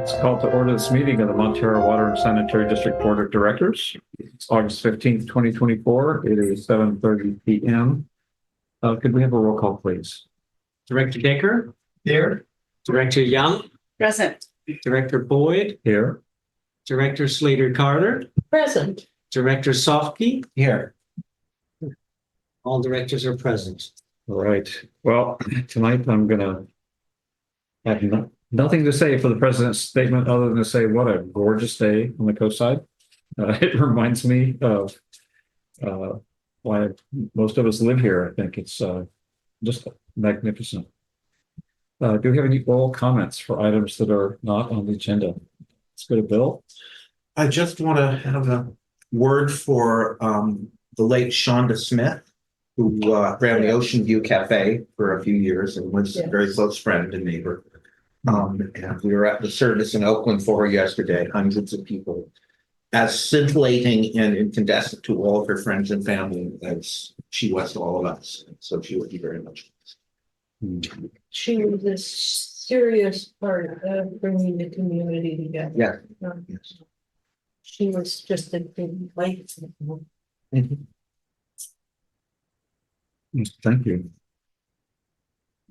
Let's call to order this meeting of the Montara Water and Sanitary District Board of Directors. It's August 15th, 2024. It is 7:30 p.m. Could we have a roll call, please? Director Baker? Here. Director Young? Present. Director Boyd? Here. Director Slater-Carter? Present. Director Sofke? Here. All directors are present. All right. Well, tonight I'm going to have nothing to say for the president's statement other than to say what a gorgeous day on the coast side. It reminds me of why most of us live here. I think it's just magnificent. Do we have any oral comments for items that are not on the agenda? Let's go to Bill. I just want to have a word for the late Shonda Smith, who ran the Ocean View Cafe for a few years and was a very close friend and neighbor. And we were at the service in Oakland for her yesterday, hundreds of people, as scintillating and incandescent to all of her friends and family as she was to all of us. So she would be very much missed. She was a serious part of bringing the community together. Yeah. Yes. She was just a big light. Thank you.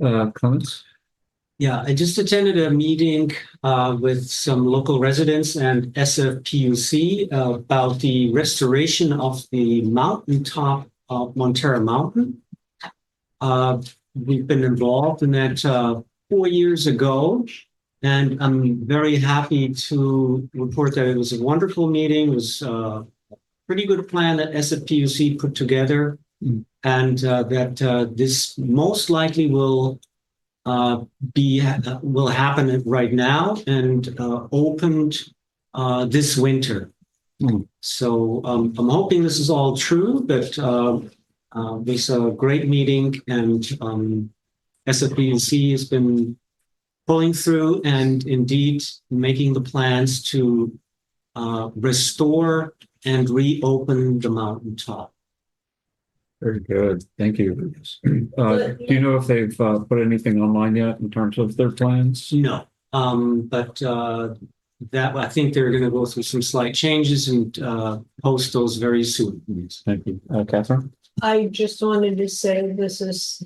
Comments? Yeah, I just attended a meeting with some local residents and SFPUC about the restoration of the mountaintop of Montara Mountain. We've been involved in that 4 years ago, and I'm very happy to report that it was a wonderful meeting. It was a pretty good plan that SFPUC put together, and that this most likely will happen right now and opened this winter. So I'm hoping this is all true, but it was a great meeting, and SFPUC has been pulling through and indeed making the plans to restore and reopen the mountaintop. Very good. Thank you. Do you know if they've put anything online yet in terms of their plans? No, but that I think they're going to go through some slight changes and post those very soon. Thank you. Catherine? I just wanted to say this is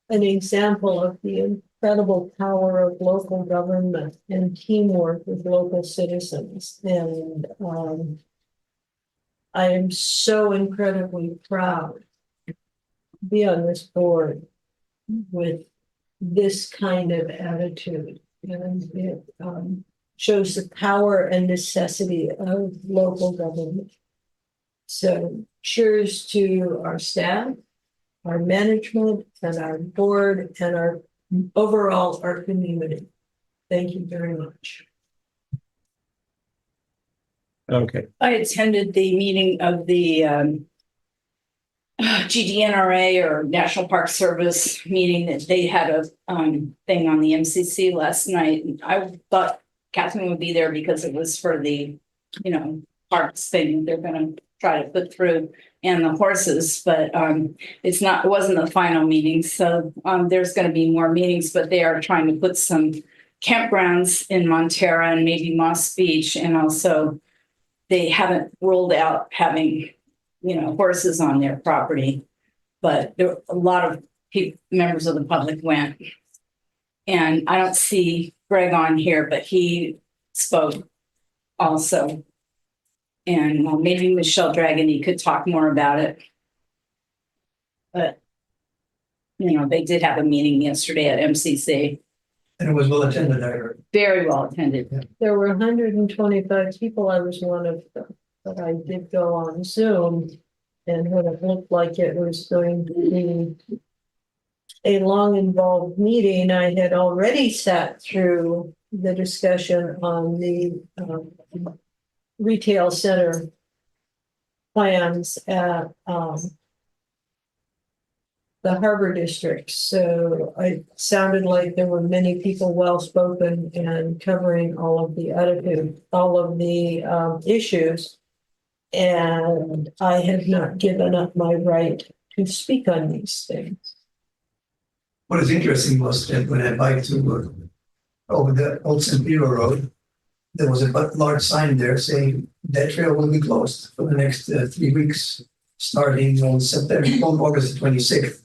an example of the incredible power of local government and teamwork with local citizens. And I am so incredibly proud to be on this board with this kind of attitude. And it shows the power and necessity of local government. So cheers to our staff, our management, and our board, and our overall our community. Thank you very much. Okay. I attended the meeting of the GDNRA or National Park Service meeting that they had a thing on the MCC last night. And I thought Catherine would be there because it was for the, parks thing they're going to try to put through and the horses, but it wasn't the final meeting. So there's going to be more meetings, but they are trying to put some campgrounds in Montara and maybe Moss Beach, and also they haven't ruled out having, horses on their property, but there a lot of members of the public went. And I don't see Greg on here, but he spoke also. And maybe Michelle Dragony could talk more about it. But, they did have a meeting yesterday at MCC. And it was well attended, I heard. Very well attended. Yeah. There were 125 people. I was one of them, but I did go on Zoom, and when it looked like it was going to be a long, involved meeting, I had already sat through the discussion on the retail center plans at the Harbor District. So it sounded like there were many people well-spoken and covering all of the issues. And I have not given up my right to speak on these things. What is interesting was that when I biked to over the Old St. Peter Road, there was a large sign there saying that trail will be closed for the next 3 weeks, starting on August the 26th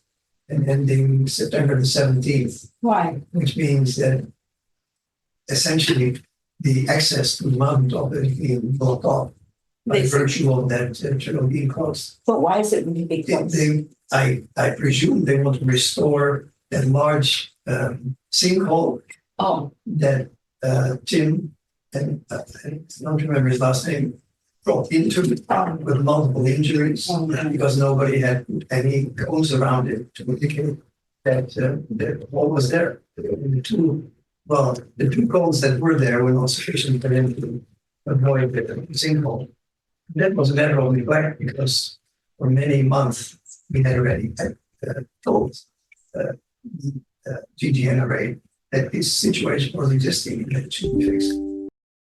and ending September the 17th, Why? which means that essentially the access to the mountain top is being blocked off by They- virtue of that trail being closed. But why is it really big? I presume they want to restore that large sinkhole Oh, that Tim and I don't remember his last name brought into it with multiple injuries because nobody had any cones around it to indicate that what was there. The two cones that were there were not sufficient for them to avoid the sinkhole. That was a matter of neglect because for many months we had already told GGNRA that this situation was existing and that it should be fixed.